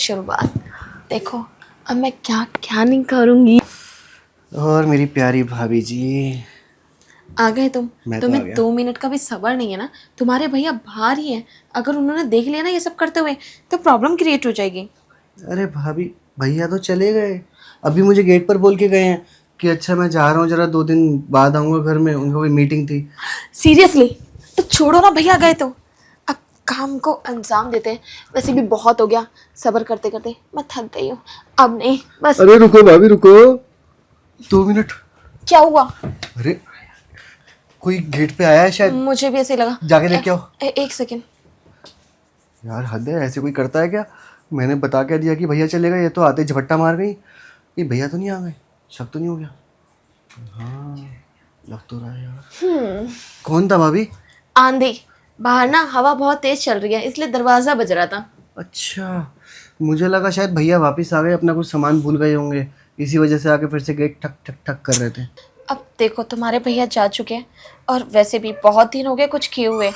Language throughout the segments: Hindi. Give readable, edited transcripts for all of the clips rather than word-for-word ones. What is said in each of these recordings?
शुरुआत। देखो अब मैं क्या क्या नहीं करूँगी। और मेरी प्यारी भाभी जी, आ गए तुम। मैं तो आ तुम्हें गया। 2 मिनट का भी सब्र नहीं है ना। तुम्हारे भैया बाहर ही हैं, अगर उन्होंने देख लिया ना ये सब करते हुए तो प्रॉब्लम क्रिएट हो जाएगी। अरे भाभी, भैया तो चले गए। अभी मुझे गेट पर बोल के गए हैं कि अच्छा मैं जा रहा हूँ, जरा 2 दिन बाद आऊँगा घर में, उनका कोई मीटिंग थी। सीरियसली? तो छोड़ो ना, भैया गए तो अब काम को अंजाम देते हैं। वैसे भी बहुत हो गया सब्र करते करते, मैं थक गई हूँ। अब नहीं, बस। अरे रुको भाभी रुको, 2 मिनट। क्या हुआ? अरे कोई गेट पे आया है शायद, मुझे भी ऐसे लगा। जाके देख के आओ। एक सेकेंड। यार हद है, ऐसे कोई करता है क्या? मैंने बता क्या दिया कि भैया चले गए, ये तो आते ही झपट्टा मार गई। ये भैया तो नहीं आ गए? शक तो नहीं हो गया? हाँ, लग तो रहा है यार। कौन था भाभी? आंधी। बाहर ना हवा बहुत तेज चल रही है, इसलिए दरवाजा बज रहा था। अच्छा, मुझे लगा शायद भैया वापस आ गए, अपना कुछ सामान भूल गए होंगे, इसी वजह से आके फिर से गेट ठक ठक ठक कर रहे थे। अब देखो तुम्हारे भैया जा चुके हैं, और वैसे भी बहुत दिन हो गए कुछ किए हुए।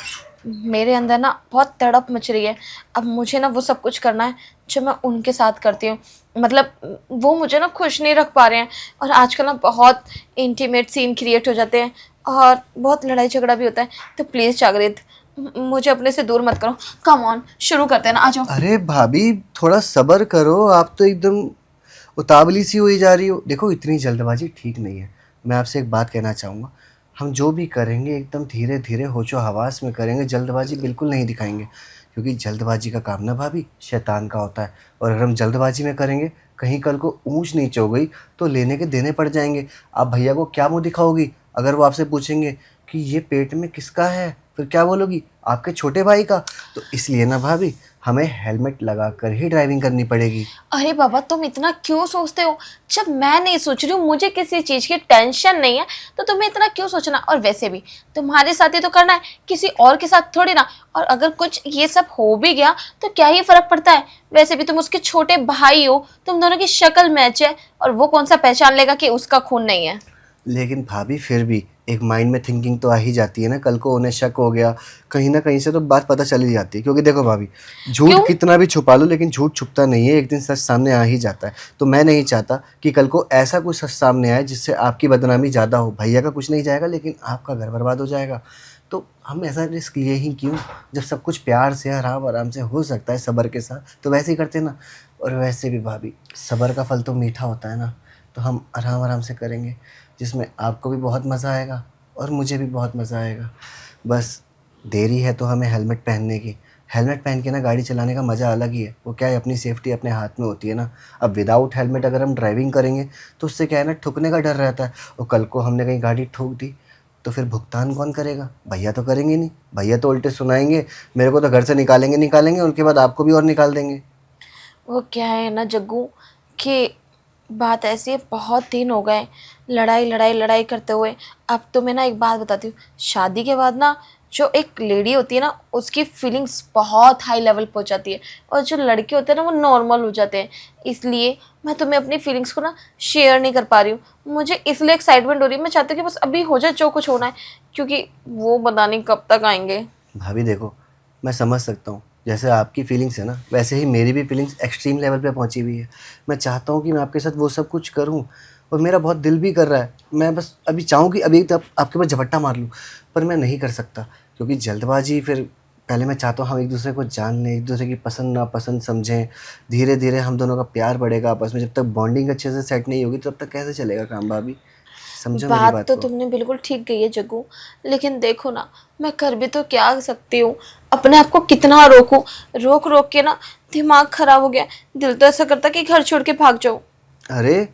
मेरे अंदर ना बहुत तड़प मच रही है। अब मुझे ना वो सब कुछ करना है जो मैं उनके साथ करती हूँ। मतलब वो मुझे ना खुश नहीं रख पा रहे हैं, और आजकल ना बहुत इंटीमेट सीन क्रिएट हो जाते हैं और बहुत लड़ाई झगड़ा भी होता है। तो प्लीज़ जागृत, मुझे अपने से दूर मत करो। कम ऑन, शुरू करते हैं ना, आ जाओ। अरे भाभी, थोड़ा सब्र करो, आप तो एकदम उतावली सी हुई जा रही हो। देखो इतनी जल्दबाजी ठीक नहीं है। मैं आपसे एक बात कहना चाहूँगा, हम जो भी करेंगे एकदम धीरे धीरे होशो हवास में करेंगे, जल्दबाजी बिल्कुल नहीं दिखाएंगे, क्योंकि जल्दबाजी का काम ना भाभी शैतान का होता है। और अगर हम जल्दबाजी में करेंगे, कहीं कल को ऊंच नीच हो गई तो लेने के देने पड़ जाएंगे। आप भैया को क्या मुंह दिखाओगी? अगर वो आपसे पूछेंगे कि ये पेट में किसका है, फिर क्या बोलोगी? आपके छोटे भाई का। तो इसलिए ना भाभी, हमें हेलमेट लगा कर ही ड्राइविंग करनी पड़ेगी। अरे बाबा, तुम इतना क्यों सोचते हो? जब मैं नहीं सोच रही हूँ, मुझे किसी चीज़ की टेंशन नहीं है, तो तुम्हें इतना क्यों सोचना? और वैसे भी तुम्हारे साथ ही तो करना है, किसी और के साथ थोड़ी ना। और अगर कुछ ये सब हो भी गया तो क्या ही फर्क पड़ता है? वैसे भी तुम उसके छोटे भाई हो, तुम दोनों की शक्ल मैच है, और वो कौन सा पहचान लेगा कि उसका खून नहीं है? लेकिन भाभी फिर भी एक माइंड में थिंकिंग तो आ ही जाती है ना, कल को उन्हें शक हो गया कहीं ना कहीं से तो बात पता चली जाती है। क्योंकि देखो भाभी, झूठ क्यों? कितना भी छुपा लो लेकिन झूठ छुपता नहीं है, एक दिन सच सामने आ ही जाता है। तो मैं नहीं चाहता कि कल को ऐसा कुछ सच सामने आए जिससे आपकी बदनामी ज़्यादा हो। भैया का कुछ नहीं जाएगा लेकिन आपका घर बर्बाद हो जाएगा। तो हम ऐसा रिस्क लिए ही क्यों, जब सब कुछ प्यार से आराम आराम से हो सकता है सब्र के साथ, तो वैसे ही करते ना। और वैसे भी भाभी, सब्र का फल तो मीठा होता है ना, तो हम आराम आराम से करेंगे, जिसमें आपको भी बहुत मज़ा आएगा और मुझे भी बहुत मज़ा आएगा। बस देरी है तो हमें हेलमेट पहनने की। हेलमेट पहन के ना गाड़ी चलाने का मज़ा अलग ही है। वो क्या है, अपनी सेफ्टी अपने हाथ में होती है ना। अब विदाउट हेलमेट अगर हम ड्राइविंग करेंगे तो उससे क्या है ना, ठुकने का डर रहता है, और कल को हमने कहीं गाड़ी ठोक दी तो फिर भुगतान कौन करेगा? भैया तो करेंगे नहीं, भैया तो उल्टे सुनाएंगे, मेरे को तो घर से निकालेंगे निकालेंगे, उनके बाद आपको भी और निकाल देंगे। वो क्या है ना जग्गू, कि बात ऐसी है, बहुत दिन हो गए लड़ाई लड़ाई लड़ाई करते हुए। अब तो मैं ना एक बात बताती हूँ, शादी के बाद ना जो एक लेडी होती है ना, उसकी फीलिंग्स बहुत हाई लेवल पहुँच जाती है, और जो लड़के होते हैं ना वो नॉर्मल हो जाते हैं। इसलिए मैं तुम्हें अपनी फीलिंग्स को ना शेयर नहीं कर पा रही हूँ। मुझे इसलिए एक्साइटमेंट हो रही है, मैं चाहती हूँ कि बस अभी हो जाए जो कुछ होना है, क्योंकि वो पता नहीं कब तक आएंगे। भाभी देखो, मैं समझ सकता हूँ, जैसे आपकी फीलिंग्स है ना वैसे ही मेरी भी फीलिंग्स एक्सट्रीम लेवल पे पहुँची हुई है। मैं चाहता हूँ कि मैं आपके साथ वो सब कुछ करूँ, और मेरा बहुत दिल भी कर रहा है। मैं बस अभी चाहूँ कि अभी तक आपके पास झपट्टा मार लूँ, पर मैं नहीं कर सकता, क्योंकि जल्दबाजी फिर पहले मैं चाहता हूँ हम एक दूसरे को जान लें, एक दूसरे की पसंद नापसंद समझें। धीरे धीरे हम दोनों का प्यार बढ़ेगा आपस में, जब तक बॉन्डिंग अच्छे से सेट नहीं होगी तब तक कैसे चलेगा काम भाभी? समझो मेरी बात बात तो को। तुमने बिल्कुल ठीक कही है जग्गू, लेकिन देखो ना, मैं कर भी तो क्या सकती हूँ? अपने आप को कितना रोकूं? रोक रोक के ना दिमाग खराब हो गया। दिल तो ऐसा करता कि घर छोड़ के भाग जाऊं। अरे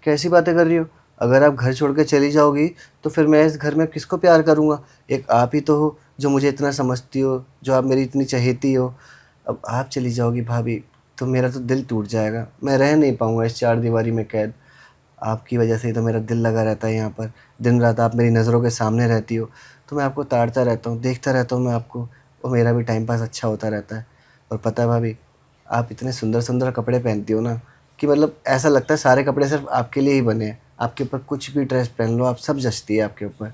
कैसी बातें कर रही हो? अगर आप घर छोड़ के चली जाओगी तो फिर मैं इस घर में किसको प्यार करूँगा? एक आप ही तो हो जो मुझे इतना समझती हो, जो आप मेरी इतनी चहेती हो। अब आप चली जाओगी भाभी तो मेरा तो दिल टूट जाएगा, मैं रह नहीं पाऊँगा इस चार दीवारी में कैद। आपकी वजह से ही तो मेरा दिल लगा रहता है यहाँ पर। दिन रात आप मेरी नज़रों के सामने रहती हो, तो मैं आपको ताड़ता रहता हूँ, देखता रहता हूँ मैं आपको, और मेरा भी टाइम पास अच्छा होता रहता है। और पता है भाभी, आप इतने सुंदर सुंदर कपड़े पहनती हो ना कि मतलब ऐसा लगता है सारे कपड़े सिर्फ आपके लिए ही बने हैं। आपके ऊपर कुछ भी ड्रेस पहन लो आप, सब जचती है आपके ऊपर।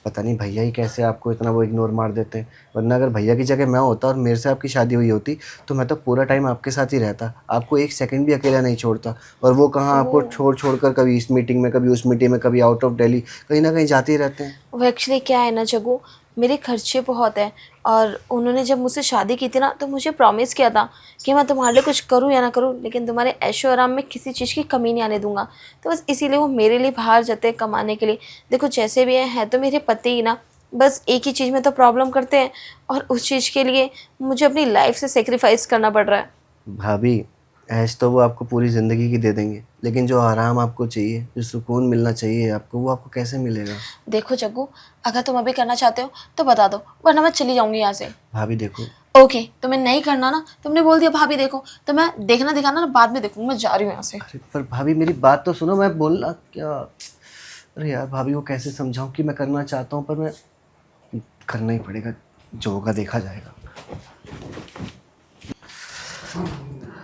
पता नहीं भैया ही कैसे आपको इतना वो इग्नोर मार देते हैं, वरना अगर भैया की जगह मैं होता और मेरे से आपकी शादी हुई होती तो मैं तो पूरा टाइम आपके साथ ही रहता, आपको एक सेकंड भी अकेला नहीं छोड़ता। और वो कहाँ आपको वो छोड़ कर कभी इस मीटिंग में, कभी उस मीटिंग में, कभी आउट ऑफ दिल्ली, कहीं ना कहीं जाते ही रहते हैं। वो एक्चुअली क्या है ना जग्गू, मेरे खर्चे बहुत हैं। और उन्होंने जब मुझसे शादी की थी ना तो मुझे प्रॉमिस किया था कि मैं तुम्हारे लिए कुछ करूँ या ना करूँ, लेकिन तुम्हारे ऐशो आराम में किसी चीज़ की कमी नहीं आने दूंगा। तो बस इसीलिए वो मेरे लिए बाहर जाते हैं कमाने के लिए। देखो जैसे भी है तो मेरे पति ही ना, बस एक ही चीज़ में तो प्रॉब्लम करते हैं और उस चीज़ के लिए मुझे अपनी लाइफ से सेक्रीफाइस करना पड़ रहा है। भाभी, ऐश तो वो आपको पूरी ज़िंदगी की दे देंगे, लेकिन जो आराम आपको चाहिए, जो सुकून मिलना चाहिए आपको, वो आपको कैसे मिलेगा? देखो जग्गू, अगर तुम अभी करना चाहते हो तो बता दो, वरना मैं चली जाऊंगी यहाँ से। भाभी देखो, ओके, तुम्हें नहीं करना ना, तुमने बोल दिया भाभी देखो, तो मैं देखना दिखाना ना बाद में देखूंगी, मैं जा रही हूँ यहाँ से। अरे पर भाभी मेरी बात तो सुनो, मैं बोलना क्या, अरे यार भाभी को कैसे समझाऊं कि मैं करना चाहता हूँ पर मैं, करना ही पड़ेगा, जो होगा देखा जाएगा।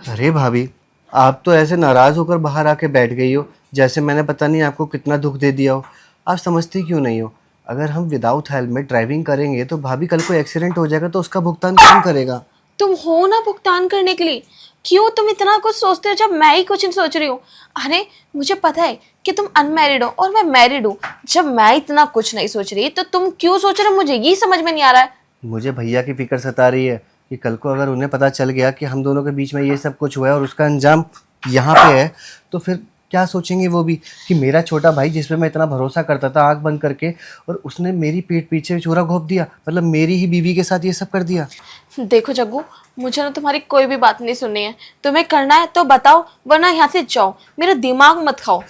अरे भाभी, आप तो ऐसे नाराज़ होकर बाहर आके बैठ गई हो जैसे मैंने पता नहीं आपको कितना दुख दे दिया हो। आप समझती क्यों नहीं हो? अगर हम विदाउट हेलमेट ड्राइविंग करेंगे तो भाभी कल को एक्सीडेंट हो जाएगा तो उसका भुगतान कौन करेगा? तुम हो ना भुगतान करने के लिए, क्यों तुम इतना कुछ सोचते हो जब मैं ही कुछ नहीं सोच रही हूँ। अरे मुझे पता है कि तुम अनमैरिड हो और मैं मैरिड हूँ। जब मैं इतना कुछ नहीं सोच रही तो तुम क्यों सोच रहे हो, मुझे ये समझ में नहीं आ रहा है। मुझे भैया की फिक्र सता रही है कि कल को अगर उन्हें पता चल गया कि हम दोनों के बीच में ये सब कुछ हुआ है और उसका अंजाम यहाँ पे है, तो फिर क्या सोचेंगे वो भी कि मेरा छोटा भाई जिस पे मैं इतना भरोसा करता था आंख बंद करके, और उसने मेरी पीठ पीछे छुरा घोंप दिया, मतलब मेरी ही बीवी के साथ ये सब कर दिया। देखो जग्गू, मुझे ना तुम्हारी कोई भी बात नहीं सुननी है। तुम्हें करना है तो बताओ, वरना यहाँ से जाओ, मेरा दिमाग मत खाओ।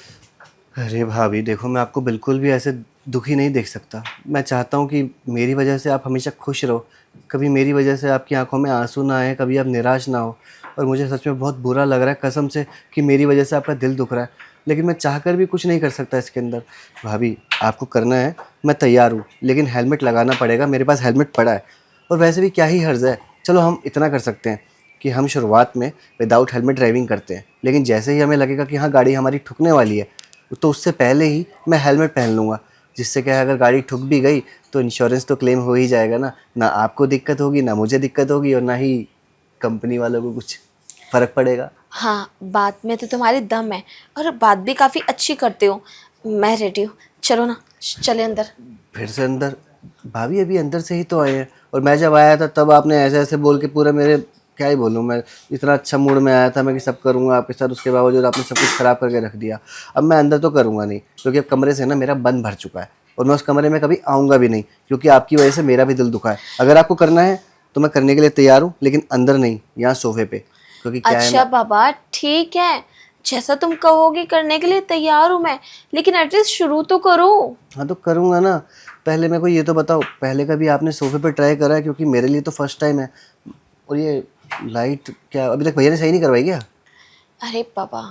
अरे भाभी देखो, मैं आपको बिल्कुल भी ऐसे दुखी नहीं देख सकता। मैं चाहता हूँ कि मेरी वजह से आप हमेशा खुश रहो, कभी मेरी वजह से आपकी आंखों में आंसू ना आए, कभी आप निराश ना हो। और मुझे सच में बहुत बुरा लग रहा है कसम से कि मेरी वजह से आपका दिल दुख रहा है, लेकिन मैं चाहकर भी कुछ नहीं कर सकता इसके अंदर। भाभी आपको करना है, मैं तैयार हूँ, लेकिन हेलमेट लगाना पड़ेगा। मेरे पास हेलमेट पड़ा है, और वैसे भी क्या ही हर्ज है। चलो हम इतना कर सकते हैं कि हम शुरुआत में विदाउट हेलमेट ड्राइविंग करते हैं, लेकिन जैसे ही हमें लगेगा कि हाँ गाड़ी हमारी ठुकने वाली है, तो उससे पहले ही मैं हेलमेट पहन लूँगा, जिससे क्या है अगर गाड़ी ठुक भी गई तो इंश्योरेंस तो क्लेम हो ही जाएगा ना। ना आपको दिक्कत होगी, ना मुझे दिक्कत होगी, और ना ही कंपनी वालों को कुछ फ़र्क पड़ेगा। हाँ, बात में तो तुम्हारी दम है और बात भी काफ़ी अच्छी करते हो। मैं रेडी हूँ, चलो ना, चले अंदर। फिर से अंदर? भाभी अभी अंदर से ही तो आए हैं, और मैं जब आया था तब आपने ऐसे ऐसे बोल के पूरा मेरे, क्या ही बोलूँ मैं, इतना अच्छा मूड में आया था मैं कि सब करूँगा आपके साथ, उसके बावजूद आपने सब कुछ ख़राब करके रख दिया। अब मैं अंदर तो करूँगा नहीं, क्योंकि अब कमरे से ना मेरा मन भर चुका है, और मैं उस कमरे में कभी आऊँगा भी नहीं, क्योंकि आपकी वजह से मेरा भी दिल दुखा है। अगर आपको करना है तो मैं करने के लिए तैयार हूँ, लेकिन अंदर नहीं, यहाँ सोफे पे, क्योंकि क्या है अच्छा ना। बाबा ठीक है, जैसा तुम कहोगे करने के लिए तैयार हूँ मैं, लेकिन एटलीस्ट शुरू तो करो। हाँ तो करूँगा ना। पहले मेरे को ये तो बताओ, पहले कभी आपने सोफे पे ट्राई करा है? क्योंकि मेरे लिए तो फर्स्ट टाइम है। और ये लाइट क्या अभी तक भैया ने सही नहीं करवाई क्या? अरे बाबा,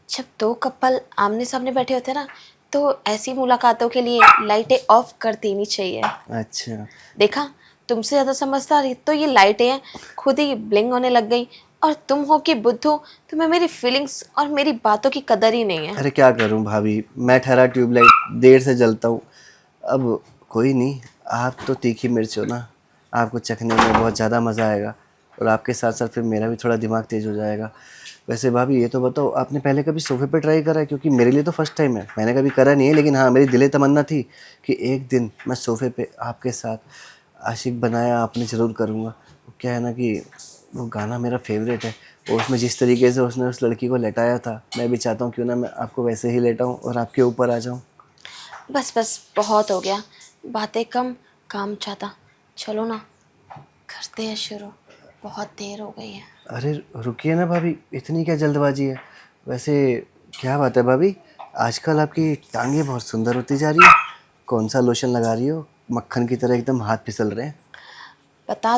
जब दो कपल आमने सामने बैठे होते हैं ना, तो ऐसी मुलाकातों के लिए लाइटें ऑफ कर देनी चाहिए। अच्छा। देखा, तुमसे ज़्यादा समझदार ही तो ये लाइटें हैं, खुद ही ब्लिंग होने लग गई। और तुम हो कि बुद्ध हो, तुम्हें मेरी फीलिंग्स और मेरी बातों की कदर ही नहीं है। अरे क्या करूँ भाभी, मैं ठहरा ट्यूबलाइट, देर से जलता हूँ। अब कोई नहीं, आप तो तीखी मिर्च हो ना, आपको चखने में बहुत ज़्यादा मज़ा आएगा, और आपके साथ साथ फिर मेरा भी थोड़ा दिमाग तेज़ हो जाएगा। वैसे भाभी ये तो बताओ, आपने पहले कभी सोफे पे ट्राई करा है? क्योंकि मेरे लिए तो फर्स्ट टाइम है, मैंने कभी करा नहीं है, लेकिन हाँ मेरी दिली तमन्ना थी कि एक दिन मैं सोफे पे आपके साथ आशिक बनाया आपने ज़रूर करूँगा। वो क्या है ना कि वो गाना मेरा फेवरेट है, और उसमें जिस तरीके से उसने उस लड़की को लेटाया था, मैं भी चाहता हूँ क्यों ना मैं आपको वैसे ही लेटाऊँ और आपके ऊपर आ जाऊँ। बस बस बहुत हो गया, बातें कम काम ज़्यादा। चलो ना, करते हैं शुरू, बहुत देर हो गई है। अरे रुकिए ना भाभी, इतनी क्या जल्दबाजी है? वैसे क्या बात है भाभी, आजकल आपकी टांगे बहुत सुंदर होती जा रही है। कौन सा लोशन लगा रही हो? मक्खन की तरह एकदम हाथ फिसल रहे हैं। बता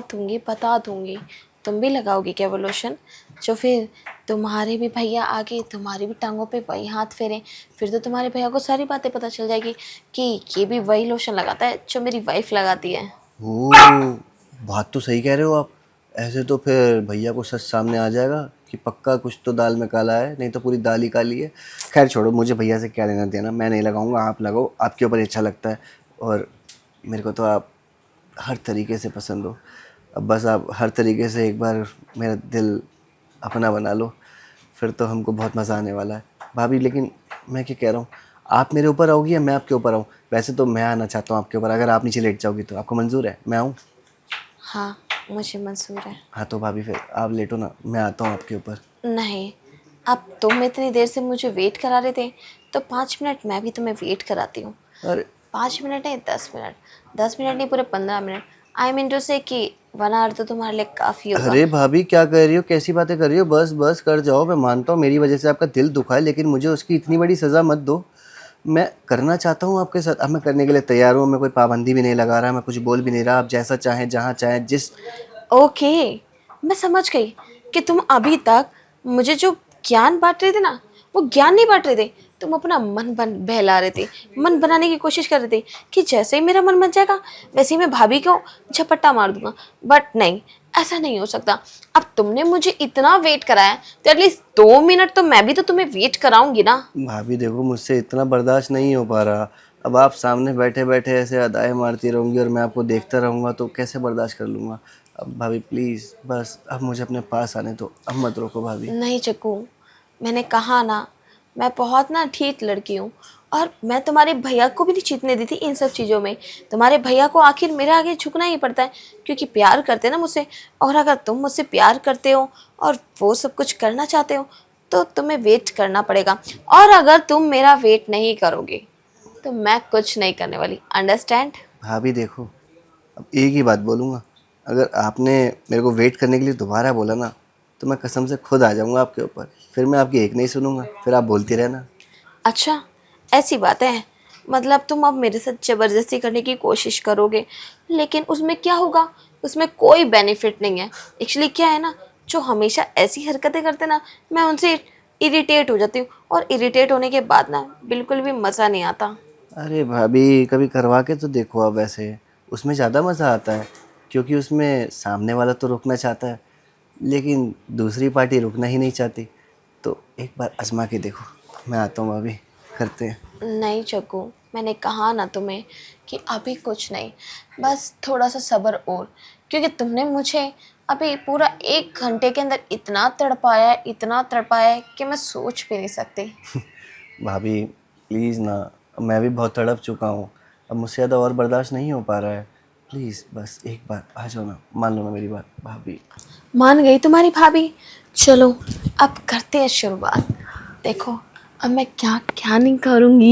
दूंगी, तुम भी लगाओगी क्या वो लोशन? जो फिर तुम्हारे भी भैया आगे तुम्हारी भी टांगों पे वही हाथ फेरे, फिर तो तुम्हारे भैया को सारी बातें पता चल जाएगी कि ये भी वही लोशन लगाता है जो मेरी वाइफ लगाती है। ओह, बात तो सही कह रहे हो आप। ऐसे तो फिर भैया को सच सामने आ जाएगा कि पक्का कुछ तो दाल में काला है, नहीं तो पूरी दाल ही काली है। खैर छोड़ो, मुझे भैया से क्या लेना देना, मैं नहीं लगाऊंगा, आप लगाओ, आपके ऊपर ही अच्छा लगता है। और मेरे को तो आप हर तरीके से पसंद हो। अब बस आप हर तरीके से एक बार मेरा दिल अपना बना लो, फिर तो हमको बहुत मज़ा आने वाला है भाभी। लेकिन मैं क्या कह रहा हूँ, आप मेरे ऊपर आओगी या मैं आपके ऊपर आऊँ? वैसे तो मैं आना चाहता हूँ आपके ऊपर, अगर आप नीचे लेट जाओगी तो आपको मंजूर है मैं आऊँ? हाँ, मुझे मंजूर है। हाँ तो भाभी फिर आप लेटो ना, मैं आता हूँ आपके ऊपर। नहीं, अब तुम इतनी देर से मुझे वेट करा रहे थे, तो 5 मिनट मैं भी तुम्हें वेट कराती हूँ। अरे 5 मिनट नहीं, 10 मिनट। 10 मिनट नहीं, पूरे 15 मिनट। आई मीन टू से कि 1 आवर तो तुम्हारे लिए काफ़ी होगा। अरे भाभी क्या कर रही हो, कैसी बातें कर रही हो? बस बस कर जाओ, मैं मानता हूँ मेरी वजह से आपका दिल दुखा है, लेकिन मुझे उसकी इतनी बड़ी सज़ा मत दो। मैं करना चाहता हूँ आपके साथ, अब मैं करने के लिए तैयार हूँ, मैं कोई पाबंदी भी नहीं लगा रहा, मैं कुछ बोल भी नहीं रहा, आप जैसा चाहें जहाँ चाहें जिस। ओके, मैं समझ गई कि तुम अभी तक मुझे जो ज्ञान बांट रहे थे ना, वो ज्ञान नहीं बांट रहे थे। तुम अपना मन बहला रहे थे, मन बनाने की कोशिश कर रहे थे कि जैसे ही मेरा मन बन जाएगा वैसे ही मैं भाभी को झपट्टा मार दूंगा। बट नहीं, ऐसा नहीं हो सकता। अब तुमने मुझे इतना वेट कराया, तो एटलीस्ट 2 मिनट तो मैं भी तो तुम्हें वेट कराऊंगी ना। भाभी देखो, मुझसे इतना बर्दाश्त नहीं हो पा रहा। अब आप सामने बैठे बैठे ऐसे अदाएं मारती रहूँगी और मैं आपको देखता रहूँगा तो कैसे बर्दाश्त कर लूँगा? अब भाभी प्लीज़ बस अब मुझे अपने पास आने दो, अब मत रोको भाभी। नहीं चक्कू, मैंने कहा ना, मैं बहुत ना ठीक लड़की हूँ। और मैं तुम्हारे भैया को भी नहीं जीतने दी थी इन सब चीज़ों में। तुम्हारे भैया को आखिर मेरे आगे झुकना ही पड़ता है, क्योंकि प्यार करते हैं ना मुझसे। और अगर तुम मुझसे प्यार करते हो और वो सब कुछ करना चाहते हो, तो तुम्हें वेट करना पड़ेगा। और अगर तुम मेरा वेट नहीं करोगे तो मैं कुछ नहीं करने वाली। अंडरस्टैंड? भाभी देखो, अब एक ही बात बोलूँगा, अगर आपने मेरे को वेट करने के लिए दोबारा बोला ना, तो मैं कसम से खुद आ जाऊँगा आपके ऊपर। फिर मैं आपकी एक नहीं सुनूँगा, फिर आप बोलती रहना। अच्छा, ऐसी बात है। मतलब तुम अब मेरे साथ ज़बरदस्ती करने की कोशिश करोगे, लेकिन उसमें क्या होगा? उसमें कोई बेनिफिट नहीं है। एक्चुअली क्या है ना, जो हमेशा ऐसी हरकतें करते ना, मैं उनसे इरिटेट हो जाती हूँ। और इरिटेट होने के बाद ना बिल्कुल भी मज़ा नहीं आता। अरे भाभी कभी करवा के तो देखो आप, ऐसे उसमें ज़्यादा मज़ा आता है, क्योंकि उसमें सामने वाला तो रुकना चाहता है लेकिन दूसरी पार्टी रुकना ही नहीं चाहती। तो एक बार आजमा के देखो, मैं आता हूँ भाभी, करते हैं। नहीं चक्कू, मैंने कहा ना तुम्हें कि अभी कुछ नहीं, बस थोड़ा सा सब्र और। क्योंकि तुमने मुझे अभी पूरा 1 घंटे के अंदर इतना तड़पाया है कि मैं सोच भी नहीं सकती। भाभी प्लीज़ ना, अब मैं भी बहुत तड़प चुका हूँ, अब मुझसे ज़्यादा और बर्दाश्त नहीं हो पा रहा है। प्लीज़ बस एक बार आ जाओ ना, मान लो ना मेरी बात भाभी। मान गई तुम्हारी भाभी। चलो अब करते हैं शुरुआत। देखो अब मैं क्या क्या नहीं करूँगी।